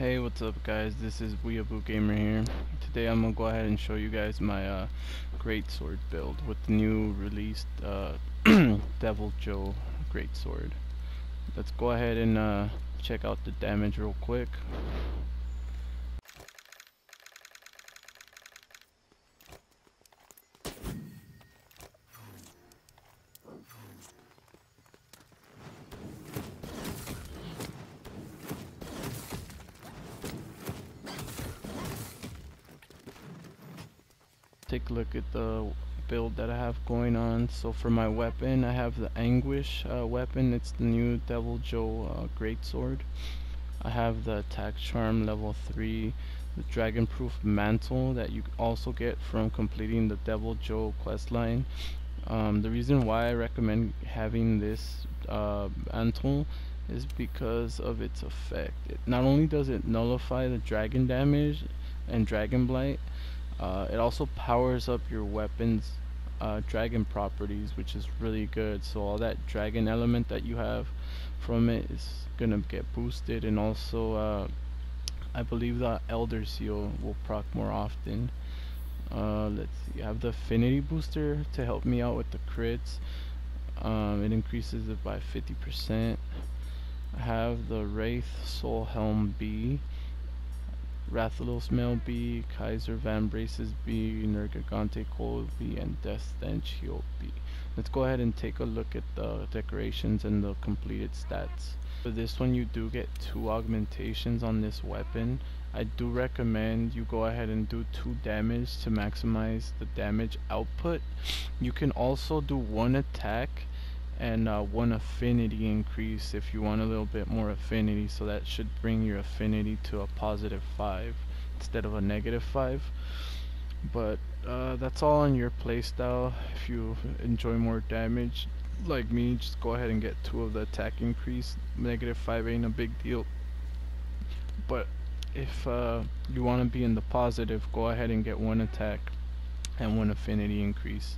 Hey, what's up guys, this is Weeaboo Gamer here. Today I'm gonna go ahead and show you guys my GreatSword build with the new released Deviljho GreatSword. Let's go ahead and check out the damage real quick. Take a look at the build that I have going on. So for my weapon, I have the Anguish weapon. It's the new Deviljho GreatSword. I have the attack charm level 3, the dragon proof mantle that you also get from completing the Deviljho questline. The reason why I recommend having this mantle is because of its effect. Not only does it nullify the dragon damage and dragon blight, it also powers up your weapon's dragon properties, which is really good. So all that dragon element that you have from it is gonna get boosted, and also I believe the Elder Seal will proc more often. Let's see, I have the affinity booster to help me out with the crits. It increases it by 50%. I have the Wraith Soul Helm B, Rathalos Mail B, Kaiser Van Braces B, Nergigante Cold B, and Death Stench Heal B. Let's go ahead and take a look at the decorations and the completed stats. For this one, you do get 2 augmentations on this weapon. I do recommend you go ahead and do 2 damage to maximize the damage output. You can also do 1 attack and 1 affinity increase if you want a little bit more affinity, so that should bring your affinity to a +5 instead of a -5. But that's all on your playstyle. If you enjoy more damage like me, just go ahead and get 2 of the attack increase. -5 ain't a big deal, but if you want to be in the positive, go ahead and get 1 attack and 1 affinity increase.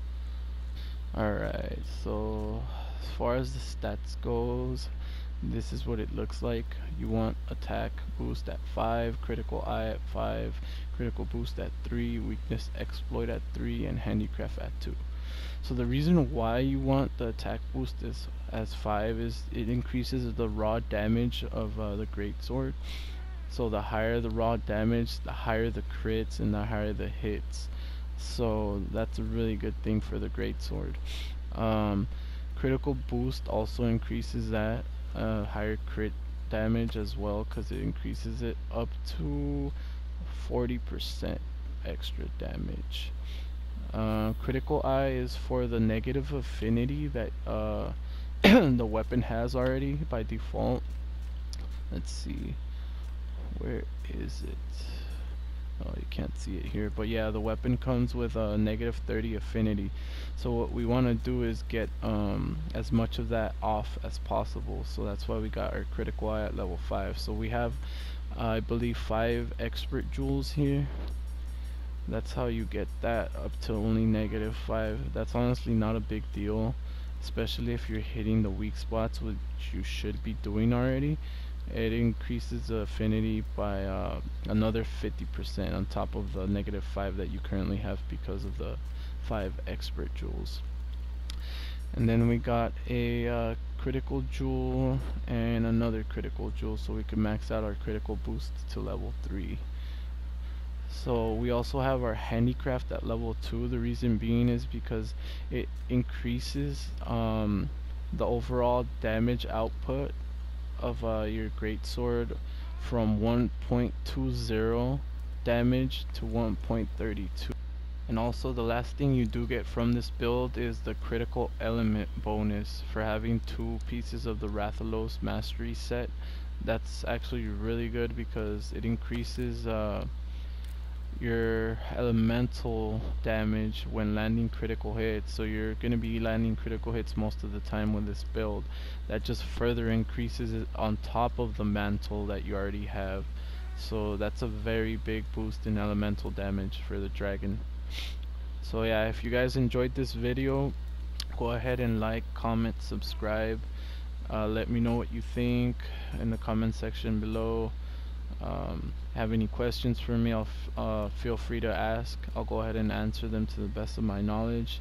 Alright, so as far as the stats goes, this is what it looks like. You want attack boost at 5, critical eye at 5, critical boost at 3, weakness exploit at 3, and handicraft at 2. So the reason why you want the attack boost as 5 is it increases the raw damage of the greatsword. So the higher the raw damage, the higher the crits and the higher the hits. So that's a really good thing for the greatsword. Critical boost also increases that higher crit damage as well, because it increases it up to 40% extra damage. Critical eye is for the negative affinity that the weapon has already by default. Let's see, where is it? Oh, you can't see it here, but yeah, the weapon comes with a -30 affinity. So what we want to do is get as much of that off as possible. So that's why we got our critical eye at level 5. So we have, I believe, 5 expert jewels here. That's how you get that up to only -5. That's honestly not a big deal, especially if you're hitting the weak spots, which you should be doing already. It increases the affinity by another 50% on top of the -5 that you currently have because of the 5 expert jewels. And then we got a critical jewel and another critical jewel, so we can max out our critical boost to level 3. So we also have our handicraft at level 2. The reason being is because it increases the overall damage output of your greatsword from 1.20 damage to 1.32. And also the last thing you do get from this build is the critical element bonus for having 2 pieces of the Rathalos mastery set. That's actually really good because it increases your elemental damage when landing critical hits. So you're going to be landing critical hits most of the time with this build. That just further increases it on top of the mantle that you already have. So that's a very big boost in elemental damage for the dragon. So yeah, if you guys enjoyed this video, go ahead and like, comment, subscribe. Let me know what you think in the comment section below. have any questions for me, feel free to ask. I'll go ahead and answer them to the best of my knowledge.